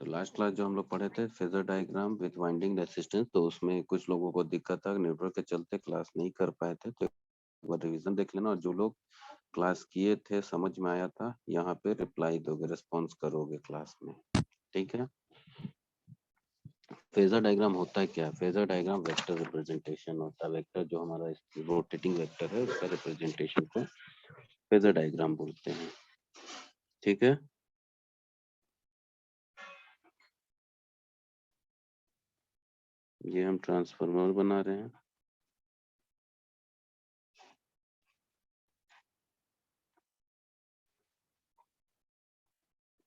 तो last class जो हम लोग पढ़े थे phasor diagram with winding resistance, तो उसमें कुछ लोगों को दिक्कत था, नेटवर्क के चलते क्लास नहीं कर पाए थे। तो एक बार रिवीजन देख लेना, और जो लोग क्लास किए थे समझ में आया था, यहाँ पे रिप्लाई दोगे, रिस्पॉन्स करोगे क्लास में। ठीक है। फेजर डायग्राम होता है क्या? फेजर डायग्राम वेक्टर रिप्रेजेंटेशन होता है। वेक्टर जो हमारा रोटेटिंग वेक्टर है उसका रिप्रेजेंटेशन को फेजर डायग्राम बोलते हैं। ठीक है। ये हम ट्रांसफार्मर बना रहे हैं।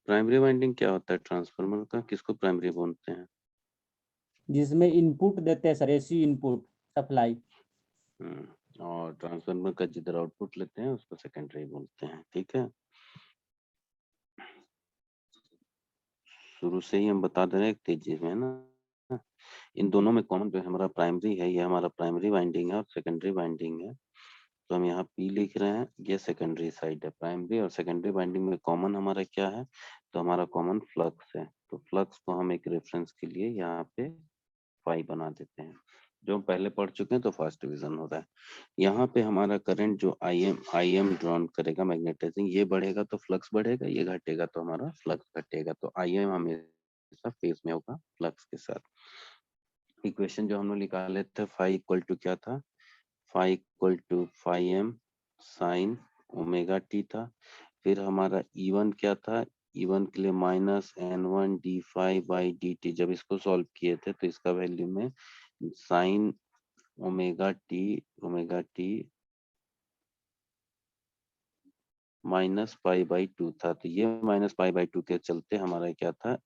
प्राइमरी वाइंडिंग क्या होता है ट्रांसफार्मर का? किसको प्राइमरी बोलते हैं? जिसमें इनपुट देते हैं सर, एसी इनपुट सप्लाई। और ट्रांसफार्मर का जिधर आउटपुट लेते हैं उसको सेकेंडरी बोलते हैं। ठीक है। शुरू से ही हम बता दे रहे हैं तेजी में, है ना। इन दोनों में कॉमन जो हमारा प्राइमरी है, ये हमारा प्राइमरी वाइंडिंग है और सेकेंडरी वाइंडिंग है। तो हम यहाँ पी लिख रहे हैं, ये सेकेंडरी साइड है। प्राइमरी और सेकेंडरी वाइंडिंग में कॉमन हमारा क्या है? तो हमारा कॉमन फ्लक्स है। तो फ्लक्स को हम एक रेफरेंस के लिए यहाँ पे फाई बना देते हैं। जो हम पहले पढ़ चुके हैं, तो फर्स्ट डिवीजन हो रहा है। यहाँ पे हमारा करंट जो आई एम ड्रॉन करेगा मैग्नेटाइजिंग, ये बढ़ेगा तो फ्लक्स बढ़ेगा, ये घटेगा तो हमारा फ्लक्स घटेगा। तो आई एम हमेशा फेज में होगा फ्लक्स के साथ। इक्वेशन जो हम लोग निकाले थे, फाई इक्वल टू क्या था? Phi equal to phi m sine omega t था। फिर हमारा E1 क्या था? E1 के लिए minus N1 d phi by d t. जब इसको सॉल्व किए थे तो इसका वैल्यू में sine omega t minus pi by two था। तो ये माइनस पाई बाई टू के चलते हमारा क्या था?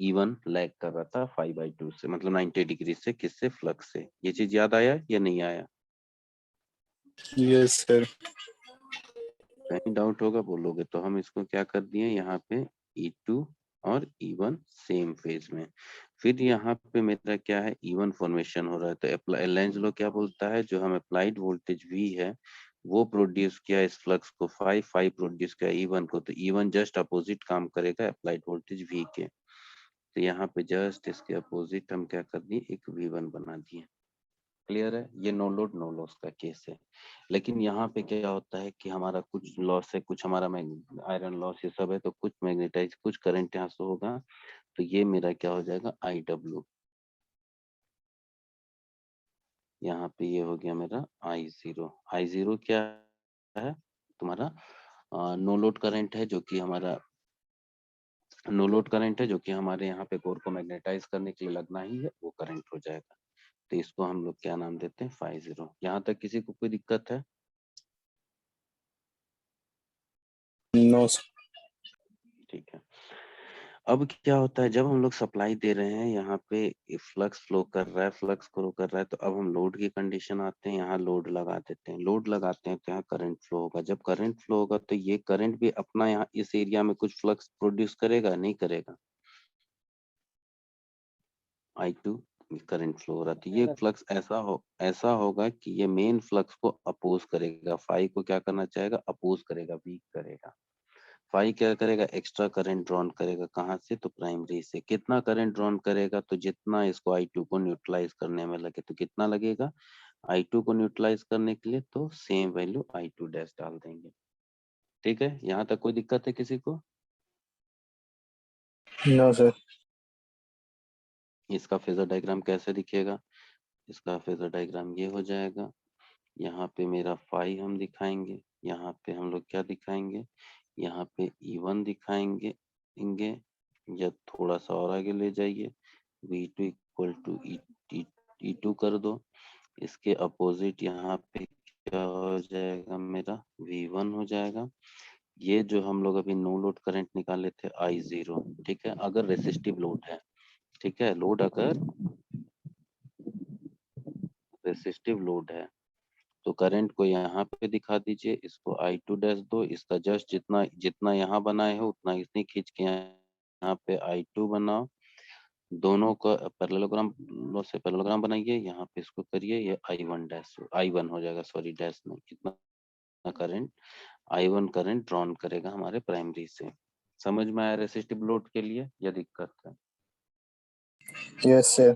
E1 लैग कर रहा था 5/2 से, मतलब 90 डिग्री से। किससे? फ्लक्स से। ये चीज याद आया या नहीं आया? Yes sir. कहीं डाउट होगा बोलोगे तो हम इसको क्या कर दिए यहाँ पे, E2 और E1 सेम फेज में। फिर यहाँ पे मेरा क्या है? E1 फॉर्मेशन हो रहा है। तो लेंज लो क्या बोलता है? जो हम अप्लाइड वोल्टेज V है वो प्रोड्यूस किया इस फ्लक्स को, फाई प्रोड्यूस किया E1 को। तो E1 जस्ट अपोजिट काम करेगा अप्लाइड वोल्टेज V के। तो यहाँ पे जस्ट इसके अपोजिट हम क्या कर दिए? एक V1 बना दिए। क्लियर है? ये नो लोड नो लॉस का केस है। लेकिन यहाँ पे क्या होता है कि हमारा कुछ लॉस है, कुछ हमारा आयरन लॉस, ये सब है। तो कुछ मैग्नेटाइज, कुछ करंट यहाँ से होगा। तो ये मेरा क्या हो जाएगा? IW। यहाँ पे ये हो गया मेरा I0। I0 क्या है तुम्हारा? नो लोड करंट है, जो कि हमारा नो लोड करंट है, जो कि हमारे यहाँ पे कोर को मैग्नेटाइज करने के लिए लगना ही है, वो करंट हो जाएगा। तो इसको हम लोग क्या नाम देते हैं? 5/0। यहाँ तक किसी को कोई दिक्कत है? नो। ठीक है। अब क्या होता है, जब हम लोग सप्लाई दे रहे हैं, यहाँ पे फ्लक्स फ्लो कर रहा है, फ्लक्स फ्लो कर रहा है, तो अब हम लोड की कंडीशन आते हैं, यहाँ लोड लगा देते हैं। लोड लगाते हैं तो यहाँ करंट फ्लो होगा। जब करंट फ्लो होगा तो ये करंट भी अपना यहाँ इस एरिया में कुछ फ्लक्स प्रोड्यूस करेगा, नहीं करेगा? I2 करंट फ्लो हो रहा है, तो ये फ्लक्स ऐसा होगा कि ये मेन फ्लक्स को अपोज करेगा। फाई को क्या करना चाहेगा? अपोज करेगा, वीक करेगा। फाई क्या करेगा? एक्स्ट्रा करंट ड्रॉन करेगा। कहाँ से? तो प्राइमरी से। कितना करंट ड्रॉन करेगा? तो जितना इसको I2 को न्यूट्रलाइज करने में लगे। तो कितना लगेगा I2 को न्यूट्रलाइज करने के लिए? तो सेम वैल्यू I2 डैश डाल देंगे। ठीक है। यहाँ तक कोई दिक्कत है किसी को? No sir. इसका फेजर डायग्राम कैसे दिखेगा? इसका फेजर डायग्राम ये हो जाएगा। यहाँ पे मेरा फाई हम दिखाएंगे, यहाँ पे हम लोग क्या दिखाएंगे? यहाँ पे E1 दिखाएंगे इंगे, या थोड़ा सा और आगे ले जाइए, V2 इक्वल टू E2 कर दो। इसके अपोजिट यहाँ पे क्या हो जाएगा? मेरा V1 हो जाएगा। ये जो हम लोग अभी नो लोड करंट निकाले थे I0, ठीक है, अगर रेसिस्टिव लोड है, ठीक है, लोड अगर रेसिस्टिव लोड है तो करंट को यहाँ पे दिखा दीजिए, इसको I2 डैश दो। इसका जस्ट जितना जितना यहाँ बनाए हो उतना इसने खींच के यहाँ पे I2 बनाओ। दोनों का पैरेललोग्राम से पैरेललोग्राम बनाइए, यहाँ पे इसको करिए, ये I1 डैश I1 हो जाएगा, सॉरी डैश नहीं, कितना करंट I1 करंट ड्रॉन करेगा हमारे प्राइमरी से। समझ में आया रेसिस्टिव लोड के लिए या दिक्कत है? Yes, sir.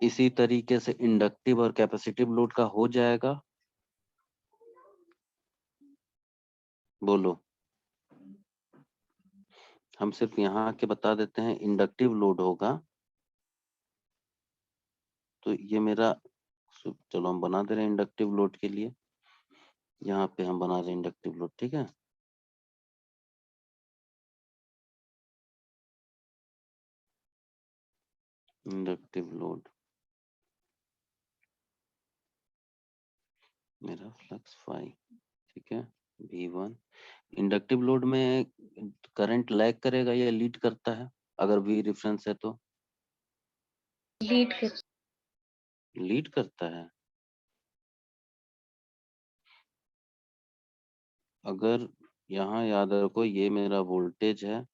इसी तरीके से इंडक्टिव और कैपेसिटिव लोड का हो जाएगा। बोलो, हम सिर्फ यहाँ आके बता देते हैं इंडक्टिव लोड होगा तो ये मेरा, चलो हम बना दे रहे हैं इंडक्टिव लोड के लिए, यहाँ पे हम बना रहे हैं इंडक्टिव लोड, ठीक है। इंडक्टिव लोड मेरा फ्लक्स फाई, ठीक है, V1। इंडक्टिव लोड में करंट लैग करेगा या लीड करता है? अगर V रेफरेंस है तो लीड करता है। अगर यहाँ याद रखो ये मेरा वोल्टेज है,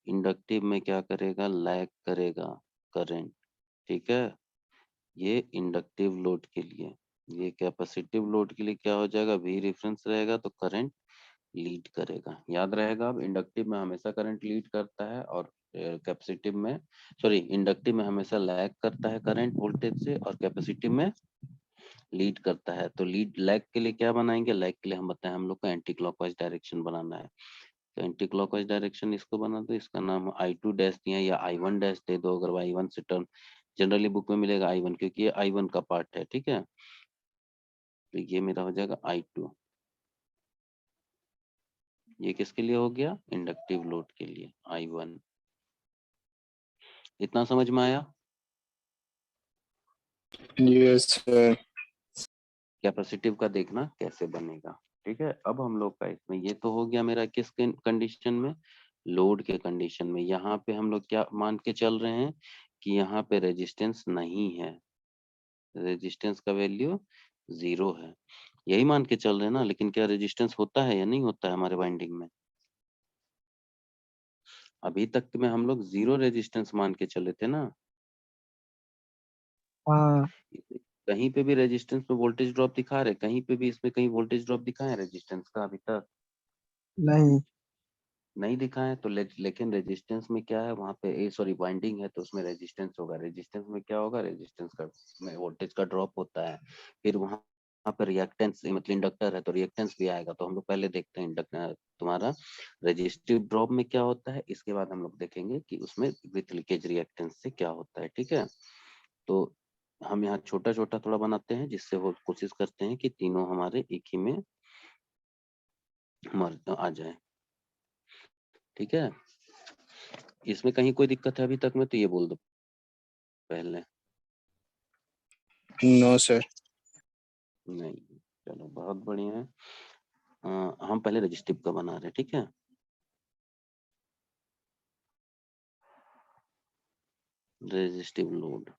इंडक्टिव में क्या करेगा, लैग करेगा करंट, ठीक है। ये इंडक्टिव लोड के लिए। ये कैपेसिटिव लोड के लिए क्या हो जाएगा, V रेफरेंस रहेगा तो करंट लीड करेगा। याद रहेगा, अब इंडक्टिव में हमेशा करंट लीड करता है और कैपेसिटिव में, सॉरी, इंडक्टिव में हमेशा लैग करता है करंट वोल्टेज से और कैपेसिटिव में लीड करता है। तो लीड लैग के लिए क्या बनाएंगे, लैग के लिए हम बताएं हम लोग को एंटी क्लॉकवाइज डायरेक्शन बनाना है। तो एंटी क्लॉकवाइज डायरेक्शन इसको बना दो, इसका नाम I2 डैश दिया या I1 डैश दे दो। अगर I1 से टर्म जनरली बुक में मिलेगा I1 क्योंकि ये I1 का पार्ट है, ठीक है। तो ये मेरा हो जाएगा I2। ये किसके लिए हो गया, इंडक्टिव लोड के लिए I1। इतना समझ में आया। Yes, sir. कैपेसिटिव का देखना कैसे बनेगा, ठीक है। अब हम लोग का इसमें ये तो हो गया मेरा किस कंडीशन में, लोड के कंडीशन में। यहाँ पे हम लोग क्या मान के चल रहे हैं कि यहाँ पे रेजिस्टेंस नहीं है, रेजिस्टेंस का वैल्यू 0 है, यही मान के चल रहे हैं ना। लेकिन क्या रेजिस्टेंस होता है या नहीं होता है हमारे वाइंडिंग में? अभी तक में हम लोग 0 रेजिस्टेंस मान के चले थे ना। हाँ। कहीं पे भी रेजिस्टेंस पे वोल्टेज ड्रॉप दिखा रहे, कहीं पे भी इसमें कहीं वोल्टेज ड्रॉप दिखाए रेजिस्टेंस का अभी तक? नहीं। नहीं दिखाए। तो लेकिन रेजिस्टेंस में क्या है वहाँ पे, सॉरी वाइंडिंग है तो उसमें रेजिस्टेंस होगा। रेजिस्टेंस में क्या होगा, रेजिस्टेंस का में वोल्टेज का ड्रॉप होता है। फिर वहाँ पर रिएक्टेंस, मतलब इंडक्टर है तो रिएक्टेंस भी आएगा। तो हम लोग पहले देखते हैं इंडक्टर तुम्हारा रेजिस्टिव ड्रॉप में क्या होता है, इसके बाद हम लोग देखेंगे कि उसमें विथ लीकेज रिएक्टेंस से क्या होता है, ठीक है। तो हम यहाँ छोटा छोटा थोड़ा बनाते हैं जिससे वो कोशिश करते हैं कि तीनों हमारे एक ही में आ जाए, ठीक है। इसमें कहीं कोई दिक्कत है अभी तक में तो ये बोल दो पहले। No, sir. नहीं, चलो बहुत बढ़िया है। हम पहले रजिस्टिव का बना रहे हैं, ठीक है। रेजिस्टिव लोड,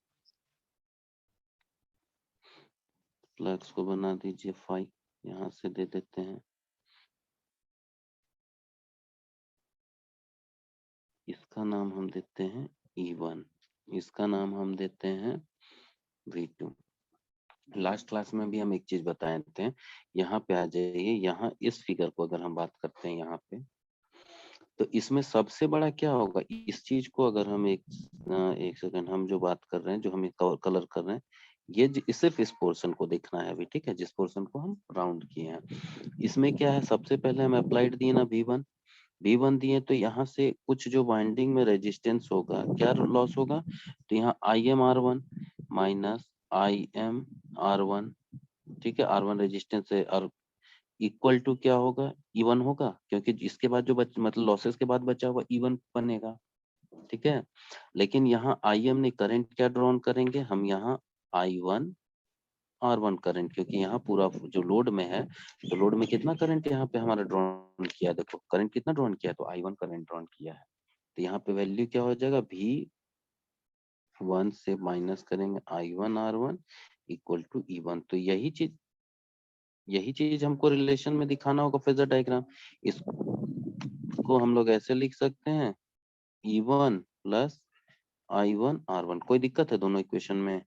फ्लक्स को बना दीजिए फाई, यहाँ से दे देते हैं। इसका नाम हम देते हैं E1, इसका नाम हम देते हैं V2। लास्ट क्लास में भी हम एक चीज बताए थे, यहाँ पे आ जाइए। यहाँ इस फिगर को अगर हम बात करते हैं यहाँ पे, तो इसमें सबसे बड़ा क्या होगा, इस चीज को अगर हम एक सेकंड, हम जो बात कर रहे हैं, जो हम कलर कर रहे हैं, ये सिर्फ इस पोर्शन को देखना है अभी, ठीक है, जिस पोर्शन को हम राउंड किए हैं। इसमें क्या है, सबसे पहले हम अप्लाइड दिए ना V1 दिए, तो यहाँ से कुछ जो वाइंडिंग में रेजिस्टेंस होगा, क्या लॉस होगा, तो यहाँ IMR1 माइनस IMR1, ठीक है। R1 रेजिस्टेंस है और इक्वल टू क्या होगा, E1 होगा, क्योंकि इसके बाद जो मतलब लॉसेस के बाद बचा हुआ E1 बनेगा, ठीक है। लेकिन यहाँ IM ने करंट क्या ड्रॉन करेंगे हम, यहाँ I1 R1 करंट, क्योंकि यहाँ पूरा जो लोड में है, तो लोड में कितना करंट यहाँ पे हमारा ड्रॉन किया, देखो करंट कितना ड्रॉन किया, तो I1 करंट ड्रॉन किया है। तो यहाँ पे वैल्यू क्या हो जाएगा, V1 से माइनस करेंगे I1 R1 equal to E1। तो यही चीज हमको रिलेशन में दिखाना होगा फेजर डायग्राम। इसको हम लोग ऐसे लिख सकते हैं, E1 प्लस I1 R1। कोई दिक्कत है दोनों इक्वेशन में?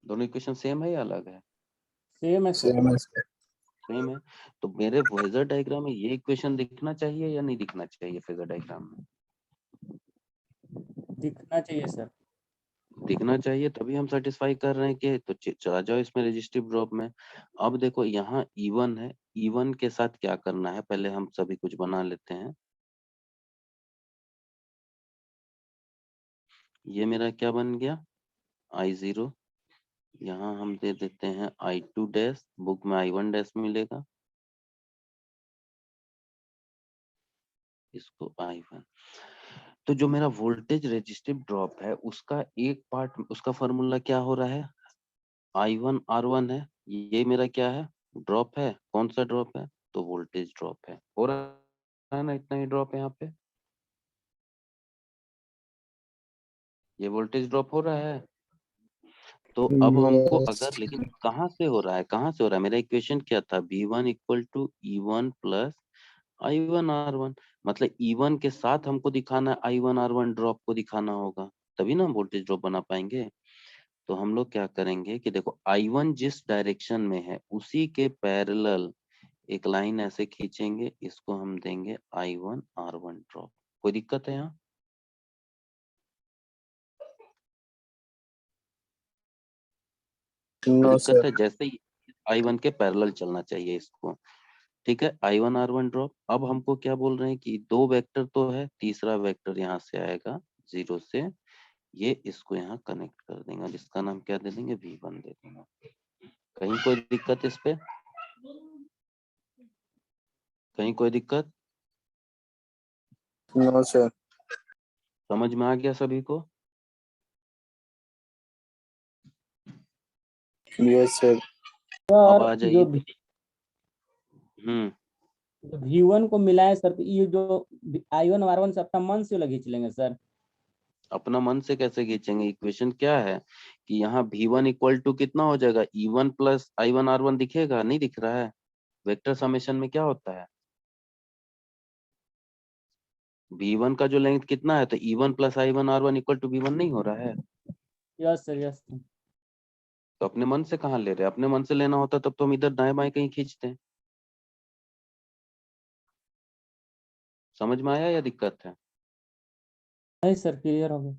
दोनों इक्वेशन सेम है या अलग है? सेम है sir. Same as sir. Same है। तो मेरे फेजर डायग्राम में ये इक्वेशन दिखना चाहिए या नहीं दिखना चाहिए फेजर डायग्राम में? दिखना चाहिए सर। दिखना चाहिए, तभी हम सेटिस्फाई कर रहे हैं कि तो चला जाओ इसमें रजिस्टिव ड्रॉप में। अब देखो यहाँ E1 है, E1 के साथ क्या करना है, पहले हम सभी कुछ बना लेते हैं। ये मेरा क्या बन गया, I0, यहाँ हम दे देते हैं I2 डैश, बुक में I1 डैश मिलेगा, इसको I1। तो जो मेरा वोल्टेज रेजिस्टिव ड्रॉप है उसका एक पार्ट, उसका फॉर्मूला क्या हो रहा है, I1 R1 है, ये मेरा क्या है, ड्रॉप है। कौन सा ड्रॉप है, तो वोल्टेज ड्रॉप है। हो रहा है ना, इतना ही ड्रॉप है यहाँ पे, ये वोल्टेज ड्रॉप हो रहा है। तो अब हमको Yes. अगर, लेकिन कहाँ से हो रहा है, कहाँ से हो रहा है, मेरा इक्वेशन क्या था, V1 equal to E1 plus I1 R1, मतलब E1 के साथ हमको दिखाना है I1 R1 ड्रॉप को दिखाना होगा, तभी ना हम वोल्टेज ड्रॉप बना पाएंगे। तो हम लोग क्या करेंगे कि देखो I1 जिस डायरेक्शन में है उसी के पैरेलल एक लाइन ऐसे खींचेंगे, इसको हम देंगे I1 R1 ड्रॉप। कोई दिक्कत है यहाँ, कोई No, दिक्कत sir. है, जैसे ही I1 के पैरेलल चलना चाहिए इसको। ठीक है, I1 R1 ड्रॉप। अब हमको क्या बोल रहे हैं कि दो वेक्टर तो है, तीसरा वेक्टर यहाँ से आएगा 0 से, ये इसको यहाँ कनेक्ट कर देंगे, जिसका नाम क्या दे देंगे, V1 दे देंगे। कहीं कोई दिक्कत इस पे, कहीं कोई दिक्कत, No, sir. समझ में आ गया सभी को। Yes, sir. अब सर आ जो जाइए। हम्म, V1 को मिलाए सर, तो ये जो I1 R1 से अपना मन से लगे चलेंगे सर। अपना मन से कैसे खींचेंगे, इक्वेशन क्या है कि यहाँ V1 इक्वल टू कितना हो जाएगा, E1 प्लस I1 R1 दिखेगा, नहीं दिख रहा है। वेक्टर समेशन में क्या होता है, V1 का जो लेंथ कितना है, तो E1 plus I1 R1 equal to V1 नहीं हो रहा है। Yes sir, yes sir. तो अपने मन से कहाँ ले रहे हैं, अपने मन से लेना होता तब तो हम इधर दाएं बाएं कहीं खींचते हैं। समझ में आया या दिक्कत है। नहीं सर, क्लियर हो गया।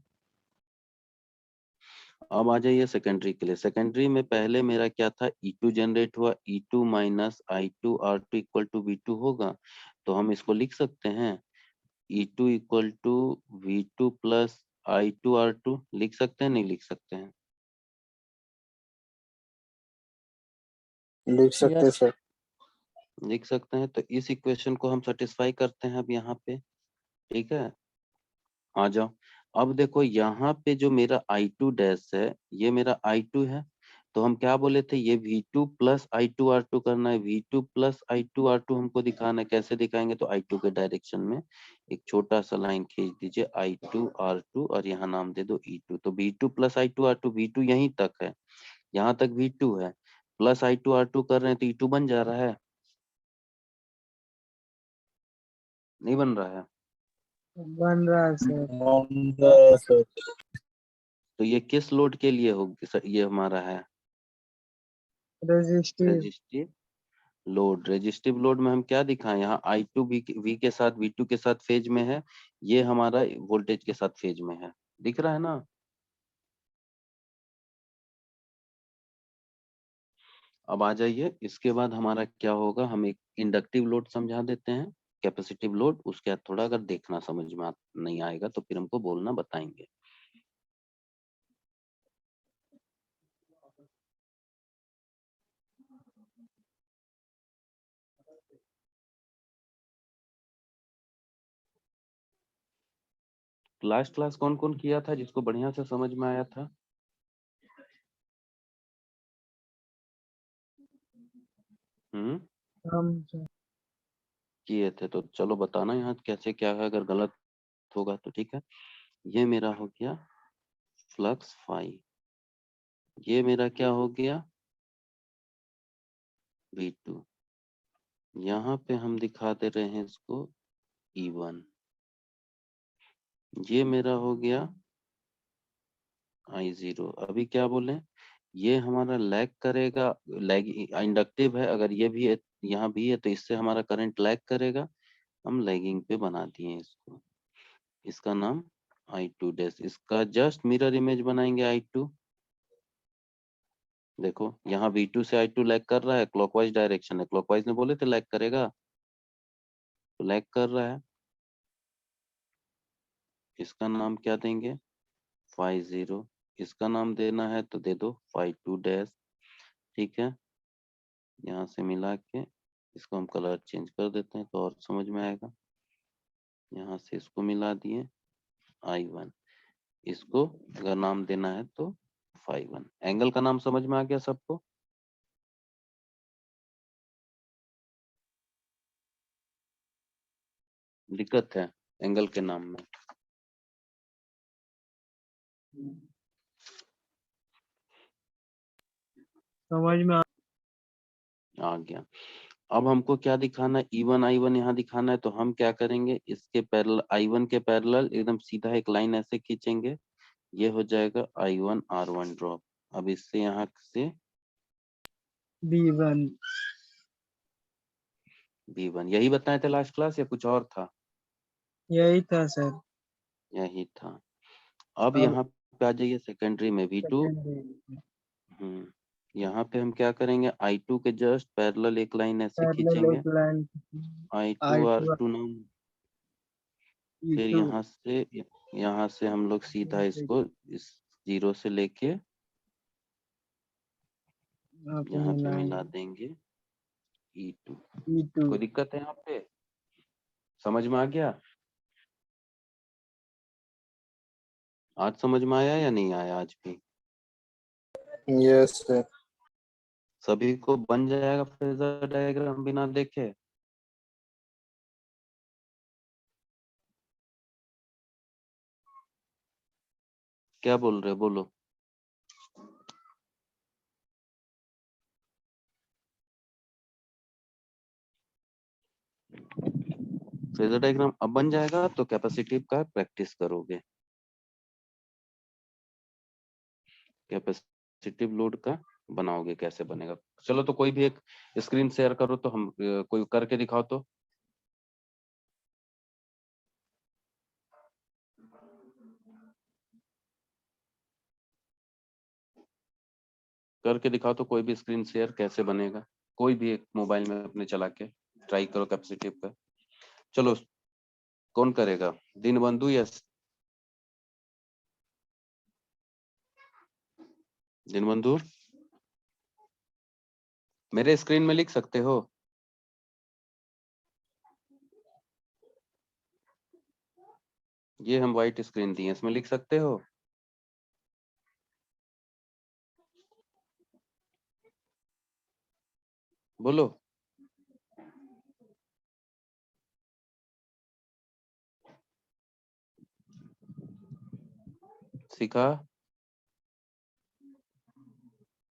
अब आ जाइए सेकेंडरी के लिए। सेकेंडरी में पहले मेरा क्या था, E2 जनरेट हुआ, E2 minus I2 R2 equal to V2 होगा। तो हम इसको लिख सकते हैं E2 equal to V2 plus I2 R2, लिख सकते हैं, नहीं लिख सकते हैं, लिख सकते, यस। sir. लिख सकते हैं। तो इस इक्वेशन को हम सेटिस्फाई करते हैं अब यहाँ पे। ठीक है, आ जाओ। अब देखो यहाँ पे जो मेरा I2 डैश है, ये मेरा I2 है, तो हम क्या बोले थे, ये V2 प्लस I2 R2 करना है, V2 प्लस I2 R2 हमको दिखाना है। कैसे दिखाएंगे, तो I2 के डायरेक्शन में एक छोटा सा लाइन खींच दीजिए, I2 R2, और यहाँ नाम दे दो E2। तो V2 plus I2 R2, V2 यहीं तक है, यहाँ तक V2 है, प्लस I2 R2 कर रहे हैं तो E2 बन जा रहा है, नहीं बन रहा है। बन रहा है, sir. बन रहा है, sir. तो ये किस लोड के लिए होगी, ये हमारा है Resistive. Resistive load. Resistive load में हम क्या दिखाएं, यहाँ I2 V के साथ, V2 के साथ फेज में है, ये हमारा वोल्टेज के साथ फेज में है, दिख रहा है ना। अब आ जाइए, इसके बाद हमारा क्या होगा, हम एक इंडक्टिव लोड समझा देते हैं, कैपेसिटिव लोड। उसके बाद थोड़ा अगर देखना समझ में नहीं आएगा तो फिर हमको बोलना, बताएंगे। लास्ट क्लास कौन कौन किया था जिसको बढ़िया से समझ में आया था। हम किए थे, तो चलो बताना यहाँ कैसे क्या है, अगर गलत होगा तो ठीक है। ये मेरा हो गया फ्लक्स फाई, ये मेरा क्या हो गया, V2। यहाँ पे हम दिखा दे रहे हैं इसको E1, ये मेरा हो गया I0। अभी क्या बोले, ये हमारा लैग करेगा, लैग इंडक्टिव है, अगर ये भी है, यहाँ भी है, तो इससे हमारा करंट लैग करेगा। हम लैगिंग पे बना दिए इसको, इसका नाम I2 डैश, इसका जस्ट मिरर इमेज बनाएंगे I2। देखो यहाँ V2 से I2 लैग कर रहा है, क्लॉकवाइज डायरेक्शन है, क्लॉकवाइज ने बोले थे लैग करेगा, तो लैग कर रहा है। इसका नाम क्या देंगे, phi 0। इसका नाम देना है तो दे दो phi 2 डैश। ठीक है, यहाँ से मिला के इसको हम कलर चेंज कर देते हैं तो और समझ में आएगा। यहाँ से इसको मिला दिए I1, इसको अगर नाम देना है तो phi 1। एंगल का नाम समझ में आ गया सबको? दिक्कत है एंगल के नाम में? समझ में आ गया। अब हमको क्या दिखाना है, E1 I1 यहाँ दिखाना है, तो हम क्या करेंगे, इसके पैरेलल I1 के पैरेलल एकदम सीधा एक लाइन ऐसे खींचेंगे, ये हो जाएगा I1 R1 ड्रॉप। अब इससे यहाँ से B1 B1 यही बताए थे लास्ट क्लास या कुछ और था? यही था सर। यही था। अब अब यहाँ पे आ जाइए सेकेंडरी में V2। यहाँ पे हम क्या करेंगे, I2 के जस्ट पैरेलल एक लाइन ऐसे पैरेलल खींचेंगे, एक लाइन I2 I2 R2 नाम। फिर E2 यहाँ से हम लोग सीधा इसको इस 0 से लेके यहाँ पे मिला देंगे E2। E2 कोई दिक्कत है यहाँ पे? समझ में आ गया? आज समझ में आया या नहीं आया आज भी? Yes sir. सभी को बन जाएगा फेजर डायग्राम बिना देखे? क्या बोल रहे हो, बोलो। फेजर डायग्राम अब बन जाएगा तो कैपेसिटिव का प्रैक्टिस करोगे, कैपेसिटिव लोड का बनाओगे, कैसे बनेगा। चलो तो कोई भी एक स्क्रीन शेयर करो तो हम कोई करके दिखाओ तो। करके दिखाओ तो कोई भी स्क्रीन शेयर कैसे बनेगा, कोई भी एक मोबाइल में अपने चला के ट्राई करो कैपेसिटिव का। चलो कौन करेगा, दीनबंधु या दीनबंधु? मेरे स्क्रीन में लिख सकते हो? ये हम व्हाइट स्क्रीन दिए, इसमें लिख सकते हो? बोलो। सीखा?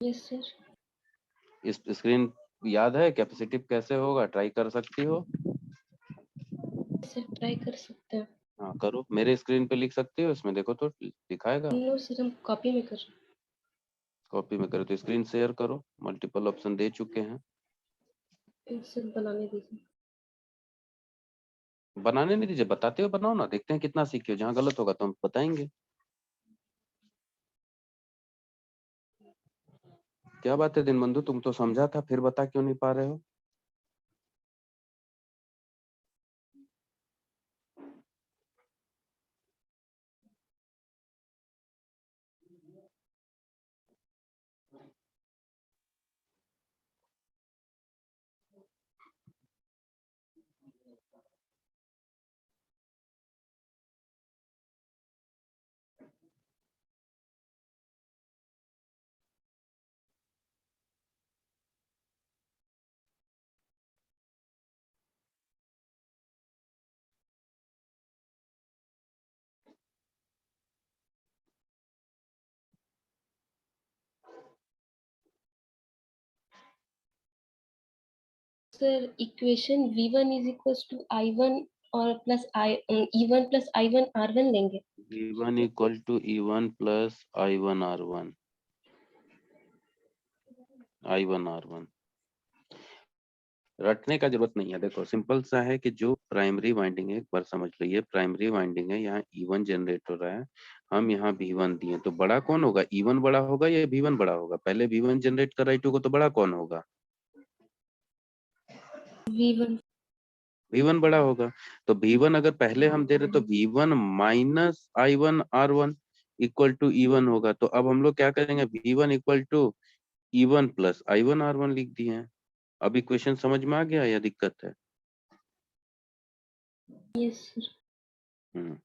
Yes sir. इस स्क्रीन याद है कैपेसिटिव कैसे होगा, ट्राई कर सकती हो? सर ट्राई कर सकते हैं। हाँ करो, मेरे स्क्रीन पे लिख सकती हो, इसमें देखो तो दिखाएगा। नो सर, हम कॉपी में कर रहे हैं। कॉपी में करो तो स्क्रीन शेयर करो, मल्टीपल ऑप्शन दे चुके हैं। सर बनाने दीजिए। बनाने नहीं दीजिए, बताते हो बनाओ ना, देखते हैं कितना सीखे हो, जहाँ गलत होगा तो हम बताएंगे। क्या बात है दीनबंधु, तुम तो समझा था, फिर बता क्यों नहीं पा रहे हो? Sir equation V1 is equal to I1 और plus E1 plus I1 R1 लेंगे। V1 equal to E1 plus I1 R1, I1 R1। रटने का जरूरत नहीं है। देखो सिंपल सा है कि जो प्राइमरी वाइंडिंग है, एक बार समझ लो, ये प्राइमरी वाइंडिंग है, यहाँ E1 जनरेट हो रहा है, हम यहाँ V1 दिए, तो बड़ा कौन होगा? E1 बड़ा होगा या V1 बड़ा होगा? पहले V1 जनरेट कर I2 को, तो बड़ा कौन होगा? V1। V1 बड़ा होगा। तो V1 अगर पहले हम दे रहे तो V1 minus I1 R1 equal to E1 होगा। तो अब हम लोग क्या करेंगे? V1 equal to E1 plus I1 R1 लिख दिए हैं। अब इक्वेशन समझ में आ गया या दिक्कत है? Yes sir. हम्म।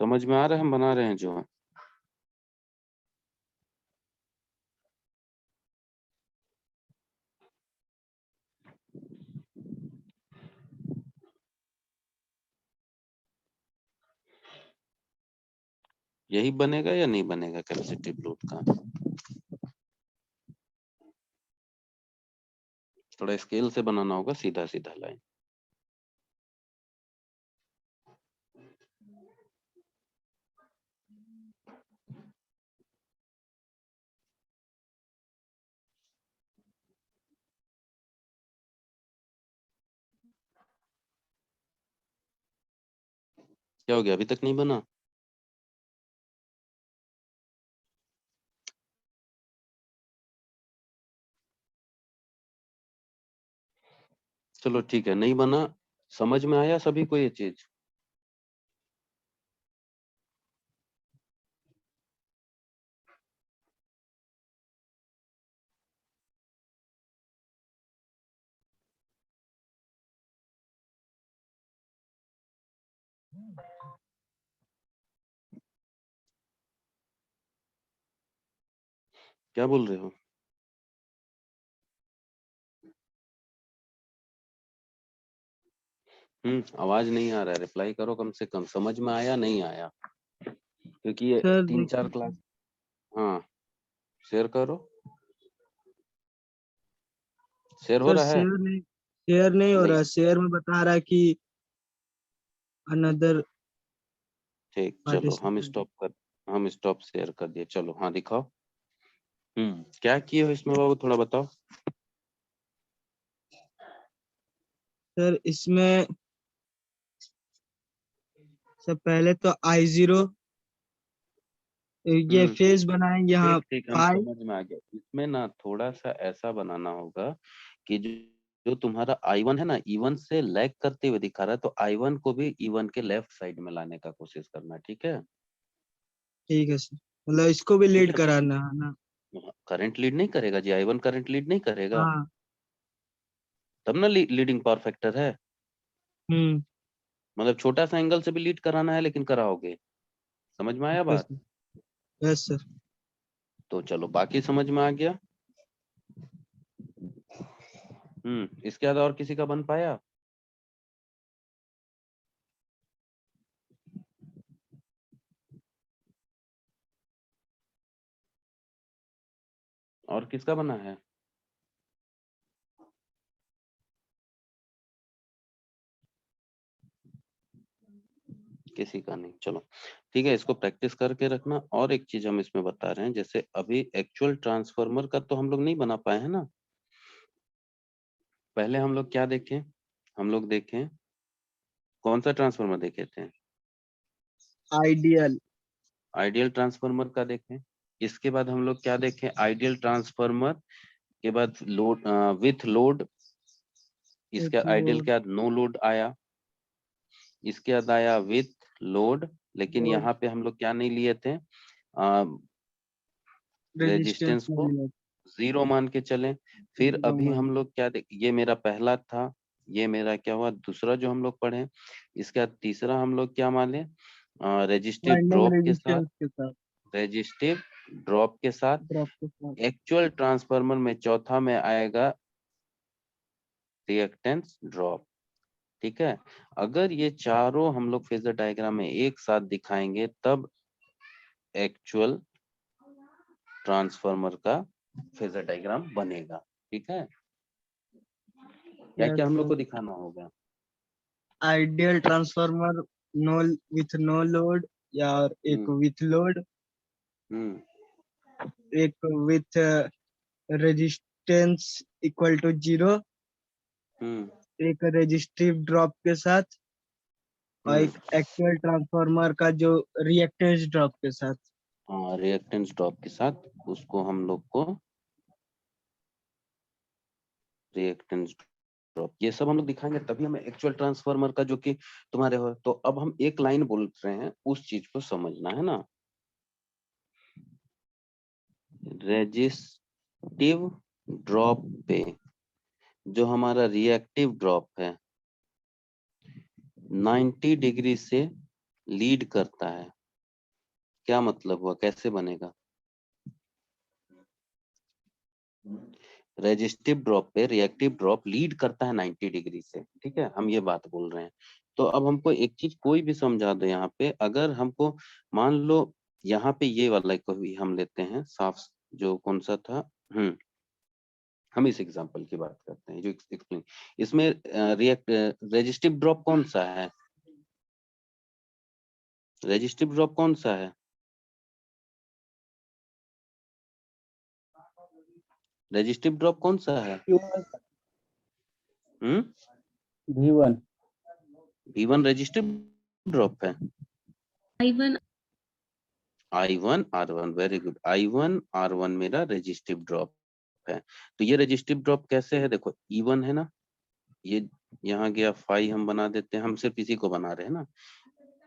समझ में आ रहा है हम बना रहे हैं जो? यही बनेगा या नहीं बनेगा कैपेसिटिव लोड का? थोड़ा स्केल से बनाना होगा, सीधा सीधा लाइन। क्या हो गया, अभी तक नहीं बना? चलो ठीक है, नहीं बना। समझ में आया सभी को ये चीज? क्या बोल रहे हो? आवाज नहीं आ रहा है, रिप्लाई करो कम से कम। समझ में आया नहीं आया? क्योंकि ये सर 3-4 क्लास। हाँ, शेयर करो। शेयर हो सर रहा है? शेयर नहीं हो नहीं, रहा। शेयर में बता रहा है कि अनदर ठीक, चलो पार्टिसिपेंट। हम स्टॉप शेयर कर दिए। चलो हाँ दिखाओ। क्या किए हो इसमें बाबू, थोड़ा बताओ। सर इसमें सब पहले तो I0 ये हम्म फेज बनाएंगे यहाँ ठीक ठीक, हम पाई। समझ में आ गया। इसमें ना थोड़ा सा ऐसा बनाना होगा कि जो तुम्हारा I1 है ना, E1 से लैग करते हुए दिखा रहा है, तो I1 को भी E1 के लेफ्ट साइड में लाने का कोशिश करना। ठीक है? ठीक है सर, मतलब इसको भी ठीक लीड है। कराना है ना। करंट लीड नहीं करेगा जी, I1 करंट लीड नहीं करेगा। हाँ। तब ना लीडिंग पावर फैक्टर है। हम्म। मतलब छोटा सा एंगल से भी लीड कराना है, लेकिन कराओगे। समझ में आया यस बात? सर। Yes sir. तो चलो बाकी समझ में आ गया। इसके बाद और किसी का बन पाया? और किसका बना है? किसी का नहीं। चलो ठीक है, इसको प्रैक्टिस करके रखना। और एक चीज हम इसमें बता रहे हैं, जैसे अभी एक्चुअल ट्रांसफार्मर का तो हम लोग नहीं बना पाए हैं ना। पहले हम लोग क्या देखें? हम लोग देखें कौन सा ट्रांसफार्मर देखे थे? आइडियल। आइडियल ट्रांसफार्मर का देखें। इसके बाद हम लोग क्या देखें? आइडियल ट्रांसफार्मर के बाद लोड विथ लोड। इसके आइडियल के बाद नो लोड आया। इसके बाद आया विथ लोड। लेकिन यहाँ पे हम लोग क्या नहीं लिए थे? रेजिस्टेंस रेजिस्टेंस नहीं को मिला। 0 मान के चलें। फिर जीरो अभी मान। हम लोग क्या ये मेरा पहला था, ये मेरा क्या हुआ, दूसरा जो हम लोग पढ़े। इसका तीसरा हम लोग क्या मान लें, रेजिस्टिव वाइंडिंग ड्रॉप के साथ, रेजिस्टेंस के साथ, रेजिस्टिव ड्रॉप के साथ ड्रॉप के साथ। एक्चुअल ट्रांसफार्मर में चौथा में आएगा रिएक्टेंस ड्रॉप। ठीक है, अगर ये चारों हम लोग फेजर डायग्राम में एक साथ दिखाएंगे तब एक्चुअल ट्रांसफार्मर का फेजर डायग्राम बनेगा। ठीक है, क्या यस क्या हम लोग सर। को दिखाना होगा? Ideal transformer no with no load, या एक विथ लोड, एक विथ रेजिस्टेंस इक्वल टू 0, एक रेजिस्टिव ड्रॉप के साथ, और एक एक्चुअल ट्रांसफार्मर का जो रिएक्टेंस ड्रॉप के साथ। हाँ, रिएक्टेंस ड्रॉप के साथ उसको हम लोग को रिएक्टेंस ड्रॉप, ये सब हम लोग दिखाएंगे तभी हमें एक्चुअल ट्रांसफार्मर का जो कि तुम्हारे हो। तो अब हम एक लाइन बोल रहे हैं, उस चीज को समझना है ना। रेजिस्टिव ड्रॉप पे जो हमारा रिएक्टिव ड्रॉप है 90 डिग्री से लीड करता है, क्या मतलब हुआ, कैसे बनेगा? रेजिस्टिव ड्रॉप पे रिएक्टिव ड्रॉप लीड करता है 90 डिग्री से। ठीक है, हम ये बात बोल रहे हैं। तो अब हमको एक चीज कोई भी समझा दो यहाँ पे, अगर हमको मान लो यहाँ पे ये वाला को भी हम लेते हैं साफ, जो कौन सा था, हम इस एग्जांपल की बात करते हैं जो एक्सप्लेन, इसमें रेजिस्टिव ड्रॉप कौन सा है, रेजिस्टिव ड्रॉप कौन सा है? रेजिस्टिव ड्रॉप कौन सा है? V1 V1 रेजिस्टिव ड्रॉप है। I1 I1 R1, very good, I1 R1 मेरा रेजिस्टिव ड्रॉप है। तो ये रेजिस्टिव ड्रॉप कैसे है, देखो E1 है ना, ये यहाँ गया फाई हम बना देते हैं, हम सिर्फ इसी को बना रहे हैं ना,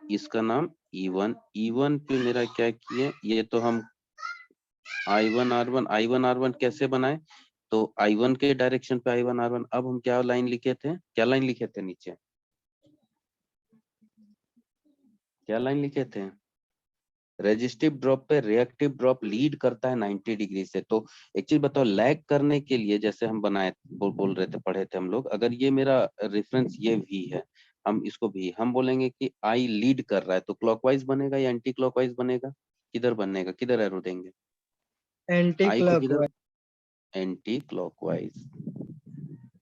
इसका नाम E1। E1 पे मेरा क्या किए, ये तो हम I1 R1 कैसे बनाए, तो I1 के डायरेक्शन पे I1 R1। अब हम क्या लाइन लिखे थे, क्या लाइन लिखे थे नीचे, क्या लाइन लिखे थे? रेजिस्टिव ड्रॉप पे रिएक्टिव ड्रॉप लीड करता है 90 डिग्री से। तो एक चीज बताओ, लैग करने के लिए जैसे हम बनाए बोल रहे थे, पढ़े थे हम लोग, अगर ये मेरा रेफरेंस ये V है, हम इसको भी हम बोलेंगे कि I लीड कर रहा है, तो क्लॉकवाइज बनेगा या एंटी क्लॉकवाइज बनेगा, किधर बनेगा, किधर एरो देंगे, एंटी I को किधर, क्लॉकवाइज। Anti clockwise.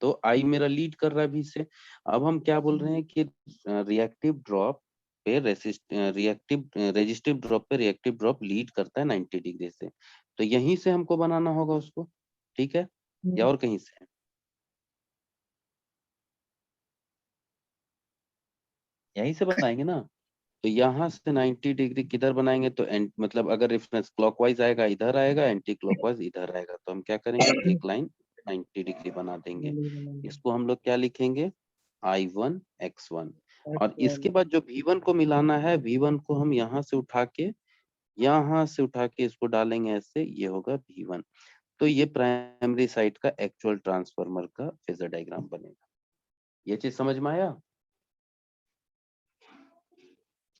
तो I मेरा लीड कर रहा है V से। अब हम क्या बोल रहे हैं कि रिएक्टिव ड्रॉप पे रेजिस्टिव ड्रॉप पे रिएक्टिव ड्रॉप लीड करता है 90 डिग्री से। तो यहीं से हमको बनाना होगा उसको, ठीक है, या और कहीं से? यहीं से बनाएंगे ना। तो यहाँ से 90 डिग्री किधर बनाएंगे, तो मतलब अगर रेफरेंस क्लॉकवाइज आएगा इधर आएगा, एंटी क्लॉकवाइज इधर आएगा, तो हम क्या करेंगे, एक लाइन 90 डिग्री बना देंगे। इसको हम लोग क्या लिखेंगे, I1 X1। और इसके बाद जो V1 को मिलाना है, V1 को हम यहाँ से उठा के इसको डालेंगे ऐसे, ये होगा V1। तो ये प्राइमरी साइड का एक्चुअल ट्रांसफार्मर का फेजर डायग्राम बनेगा। ये चीज समझ में आया?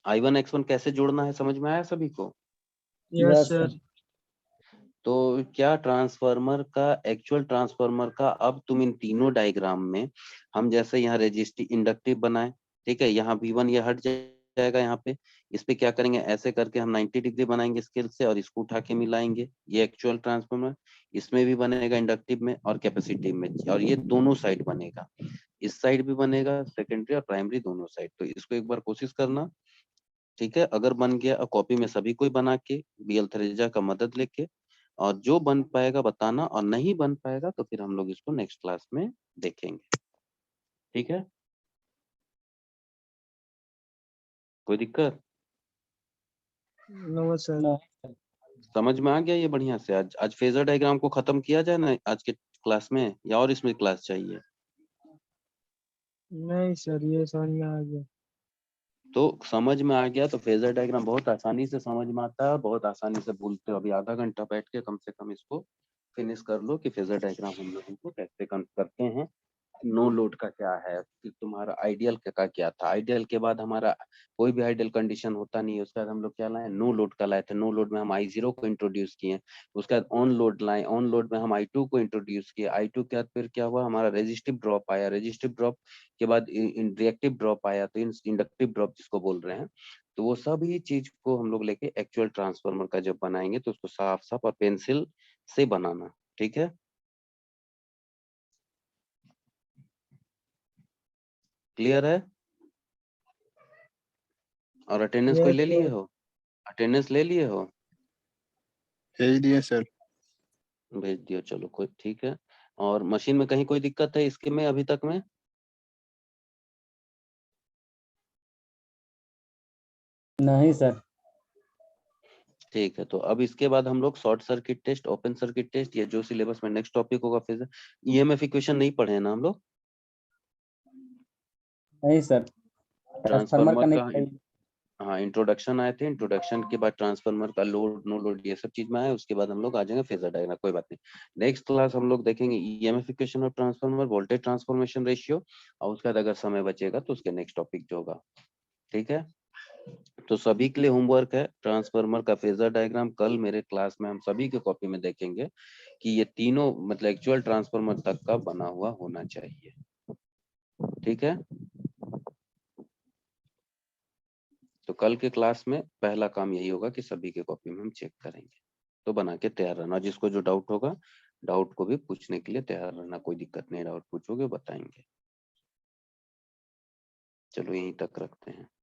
I1 X1 कैसे जोड़ना है समझ में आया सभी को? Yes sir. तो क्या ट्रांसफार्मर का, एक्चुअल ट्रांसफार्मर का, अब तुम इन तीनों डायग्राम में हम जैसे यहाँ रेजिस्टिव इंडक्टिव बनाए, ठीक है, यहाँ V1 ये हट जाएगा, यहाँ पे इस पे क्या करेंगे, ऐसे करके हम 90 डिग्री बनाएंगे स्केल से और इसको उठा के मिलाएंगे, ये एक्चुअल ट्रांसफार्मर इसमें भी बनेगा, इंडक्टिव में और कैपेसिटिव में, और ये दोनों साइड बनेगा, इस साइड भी बनेगा, सेकेंडरी और प्राइमरी दोनों साइड। तो इसको एक बार कोशिश करना, ठीक है, अगर बन गया कॉपी में सभी कोई बना के BL थरेजा का मदद लेके, और जो बन पाएगा बताना, और नहीं बन पाएगा तो फिर हम लोग इसको नेक्स्ट क्लास में देखेंगे, ठीक है, कोई दिक्कत? No sir. समझ में आ गया ये बढ़िया से? आज फेजर डायग्राम को खत्म किया जाए ना आज के क्लास में, या और इसमें क्लास चाहिए? नहीं सर, ये समझ में आ गया। तो समझ में आ गया तो फेजर डायग्राम बहुत आसानी से समझ में आता है और बहुत आसानी से भूलते हो। अभी आधा घंटा बैठ के कम से कम इसको फिनिश कर लो कि फेजर डायग्राम हम लोग इनको कैसे करते हैं। नो लोड का क्या है, फिर तुम्हारा आइडियल का क्या था, आइडियल के बाद हमारा कोई भी आइडियल कंडीशन होता नहीं है, उसके बाद हम लोग क्या लाए, नो लोड का लाए थे, नो लोड में हम I0 को इंट्रोड्यूस किए, उसके बाद ऑन लोड लाए, ऑन लोड में हम I2 को इंट्रोड्यूस किए, I2 के बाद फिर क्या हुआ, हमारा रेजिस्टिव ड्रॉप आया, रेजिस्टिव ड्रॉप के बाद रिएक्टिव ड्रॉप आया, तो इंडक्टिव ड्रॉप जिसको बोल रहे हैं, तो वो सभी चीज को हम लोग लेके एक्चुअल ट्रांसफार्मर का जब बनाएंगे तो उसको साफ साफ और पेंसिल से बनाना, ठीक है। क्लियर है? और अटेंडेंस कोई यस ले लिए सर। हो? अटेंडेंस ले लिए हो? भेज दिए सर। भेज दियो, चलो कोई ठीक है। और मशीन में कहीं कोई दिक्कत है इसके में अभी तक में? नहीं सर। ठीक है, तो अब इसके बाद हम लोग short circuit test, open circuit test, या जो सिलेबस में नेक्स्ट टॉपिक होगा, फिर ईएमएफ इक्वेशन नहीं पढ़े हैं ना हम लोग? नहीं सर, ट्रांसफार्मर ट्रांसफार्मर का नहीं का पढ़ाई। हाँ इंट्रोडक्शन आए थे, इंट्रोडक्शन के बाद ट्रांसफार्मर का लोड नो लोड ये सब चीज में आया, उसके बाद हम लोग आ जाएंगे फेजर डायग्राम, कोई बात नहीं। नेक्स्ट क्लास हम लोग देखेंगे ईएमएफ इक्वेशन और ट्रांसफार्मर, वोल्टेज ट्रांसफॉर्मेशन रेशियो, और उसके बाद अगर समय बचेगा तो उसके नेक्स्ट टॉपिक जो होगा, ठीक है। तो सभी के लिए होमवर्क है, ट्रांसफार्मर का फेजर डायग्राम कल मेरे क्लास में हम सभी के कॉपी में देखेंगे कि ये तीनों मतलब एक्चुअल ट्रांसफार्मर तक का बना हुआ होना चाहिए, ठीक है। तो कल के क्लास में पहला काम यही होगा कि सभी के कॉपी में हम चेक करेंगे, तो बना के तैयार रहना, जिसको जो डाउट होगा डाउट को भी पूछने के लिए तैयार रहना, कोई दिक्कत नहीं, डाउट पूछोगे बताएंगे। चलो यहीं तक रखते हैं।